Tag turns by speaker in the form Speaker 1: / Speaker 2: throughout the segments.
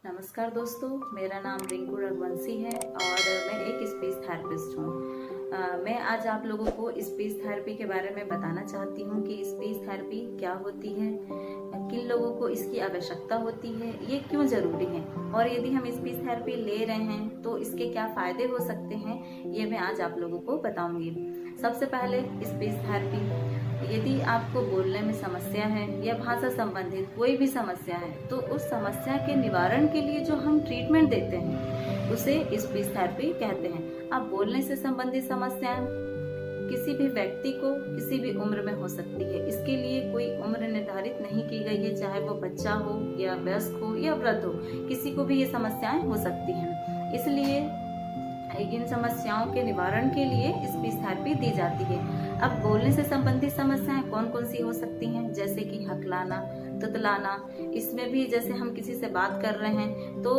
Speaker 1: नमस्कार दोस्तों, मेरा नाम रिंकू रघुवंशी है और मैं एक स्पीच थेरेपिस्ट हूँ। मैं आज आप लोगों को स्पीच थेरेपी के बारे में बताना चाहती हूँ कि स्पीच थेरेपी क्या होती है, किन लोगों को इसकी आवश्यकता होती है, ये क्यों जरूरी है और यदि हम स्पीच थेरेपी ले रहे हैं तो इसके क्या फायदे हो सकते हैं, ये मैं आज आप लोगों को बताऊंगी। सबसे पहले स्पीच थेरेपी, यदि आपको बोलने में समस्या है या भाषा संबंधित कोई भी समस्या है तो उस समस्या के निवारण के लिए जो हम ट्रीटमेंट देते हैं उसे स्पीच थेरेपी कहते हैं। अब बोलने से संबंधित समस्याएं किसी भी व्यक्ति को किसी भी उम्र में हो सकती है, इसके लिए कोई उम्र निर्धारित नहीं की गई है, चाहे वो बच्चा हो या वयस्क हो या वृद्ध हो, किसी को भी ये समस्याएं हो सकती हैं। इसलिए इन समस्याओं के निवारण के लिए स्पीच थेरेपी दी जाती है। अब बोलने से संबंधित समस्याएं कौन कौन सी हो सकती हैं, जैसे कि हकलाना, तुतलाना। इसमें भी जैसे हम किसी से बात कर रहे हैं तो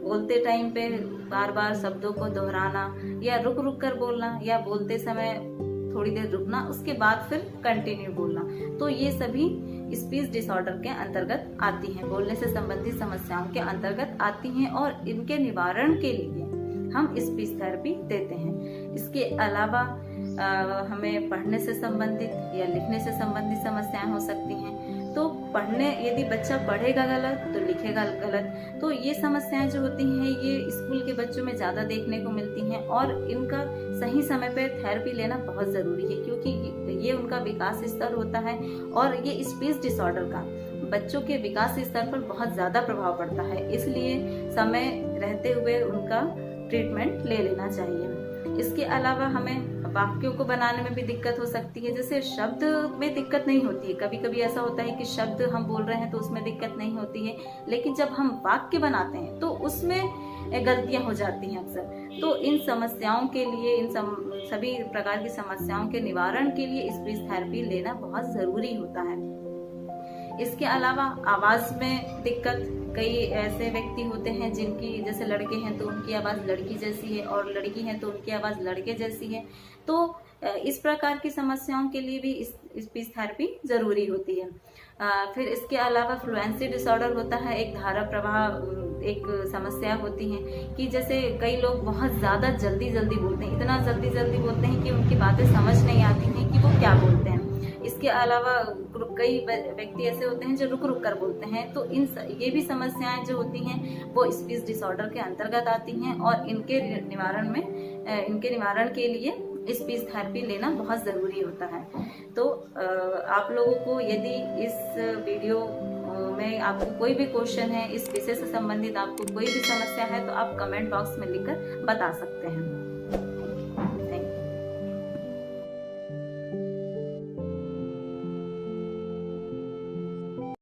Speaker 1: बोलते टाइम पे बार बार शब्दों को दोहराना या रुक रुक कर बोलना या बोलते समय थोड़ी देर रुकना, उसके बाद फिर कंटिन्यू बोलना, तो ये सभी स्पीच डिसऑर्डर के अंतर्गत आती हैं, बोलने से संबंधित समस्याओं के अंतर्गत आती हैं और इनके निवारण के लिए हम स्पीच थेरेपी देते हैं। इसके अलावा हमें पढ़ने से संबंधित या लिखने से संबंधित समस्याएं हो सकती हैं। तो पढ़ने, यदि बच्चा पढ़ेगा गलत तो लिखेगा गलत, तो ये समस्याएं जो होती हैं ये स्कूल के बच्चों में ज्यादा देखने को मिलती हैं और इनका सही समय पे थेरेपी लेना बहुत जरूरी है, क्योंकि ये उनका विकास स्तर होता है और ये स्पीच डिसऑर्डर का बच्चों के विकास स्तर पर बहुत ज्यादा प्रभाव पड़ता है। इसलिए समय रहते हुए उनका ट्रीटमेंट ले लेना चाहिए। इसके अलावा हमें वाक्यों को बनाने में भी दिक्कत हो सकती है। जैसे शब्द में दिक्कत नहीं होती है, कभी कभी ऐसा होता है कि शब्द हम बोल रहे हैं तो उसमें दिक्कत नहीं होती है, लेकिन जब हम वाक्य बनाते हैं तो उसमें गलतियां हो जाती हैं अक्सर। तो इन समस्याओं के लिए, इन सभी प्रकार की समस्याओं के निवारण के लिए स्पीच थेरेपी लेना बहुत जरूरी होता है। इसके अलावा आवाज में दिक्कत, कई ऐसे व्यक्ति होते हैं जिनकी, जैसे लड़के हैं तो उनकी आवाज लड़की जैसी है और लड़की है तो उनकी आवाज लड़के जैसी है, तो इस प्रकार की समस्याओं के लिए भी स्पीच थेरेपी जरूरी होती है। फिर इसके अलावा फ्लुएंसी डिसऑर्डर होता है, एक धारा प्रवाह एक समस्या होती है कि जैसे कई लोग बहुत ज्यादा जल्दी जल्दी बोलते हैं, इतना जल्दी जल्दी बोलते हैं कि उनकी बातें समझ नहीं आती हैं कि वो क्या बोलते हैं। इसके अलावा कई व्यक्ति ऐसे होते हैं जो रुक रुक कर बोलते हैं, तो ये भी समस्याएं जो होती हैं वो स्पीच डिसऑर्डर के अंतर्गत आती हैं और इनके निवारण के लिए स्पीच थेरेपी लेना बहुत जरूरी होता है। तो आप लोगों को यदि इस वीडियो में आपको कोई भी क्वेश्चन है, इस विषय से संबंधित आपको कोई भी समस्या है, तो आप कमेंट बॉक्स में लिखकर बता सकते हैं।